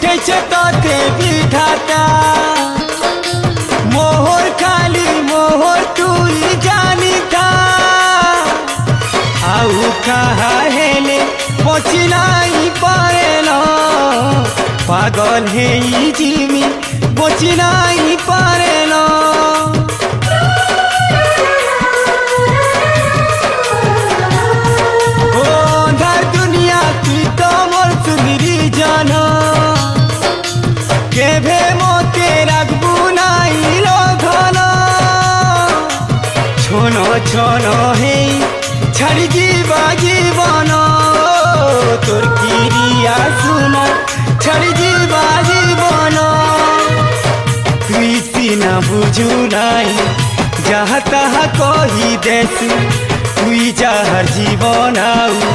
উঠেছে তোতে বিধাতা মোহর খালি মোহর তুই জানি থা আউ কাহা হেলে বচি নাই পারেল পাগল হেই জিমি বচি নাই পারেল अंधार दुनिया की तो मोर सुंदरी जान केभे मोते राखबू नाई लोधन छोनो छोनो हे छाड़ी जीवा जीवन तोर किरिया सुना छाड़ी जीवा जीवन तुई सीना बुझू नाई जहाँ तहाँ कही देसु तुई जाहर जीवन आउ